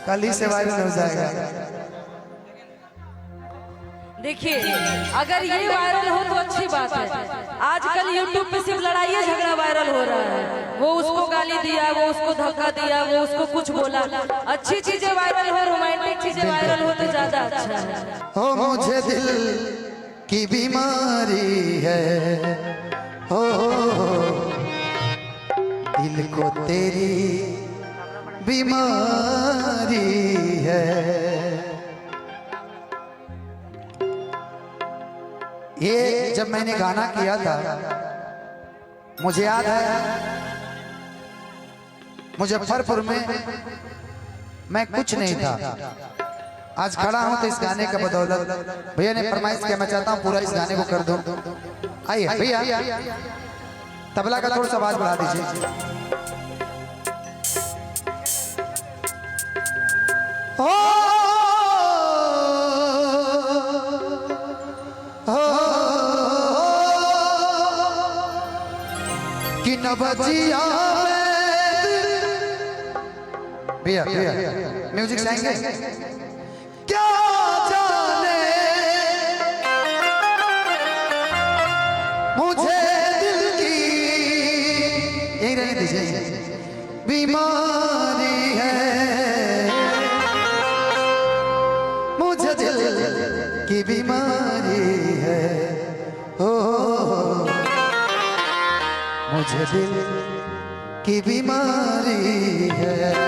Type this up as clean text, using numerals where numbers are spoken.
कल ही से वायरल हो जाएगा। देखिए अगर ये वायरल हो तो अच्छी बात है। आजकल यूट्यूब पे सिर्फ लड़ाई झगड़ा वायरल हो रहा है। वो उसको गाली दिया, वो उसको धक्का दिया, वो उसको कुछ बोला। अच्छी चीजें वायरल हो, रोमांटिक चीजें वायरल हो तो ज्यादा अच्छा है। हो मुझे दिल की बीमारी है, हो दिल को तेरी बीमारी है। ये जब मैंने गाना किया था मुझे याद है मुजफ्फरपुर में मैं कुछ नहीं था, आज खड़ा हूं तो इस गाने का बदौलत। भैया ने फरमाइश किया, मैं चाहता हूं पूरा इस गाने को कर दूं। आइए भैया तबला का थोड़ा सा आवाज बढ़ा दीजिए। कि नबजिया भैया म्यूजिक चाहेंगे? क्या जाने मुझे दिल की, यही रहने दीजिए, बीमारी है। मुझे दिल की बीमारी है, ओ मुझे दिल की बीमारी है।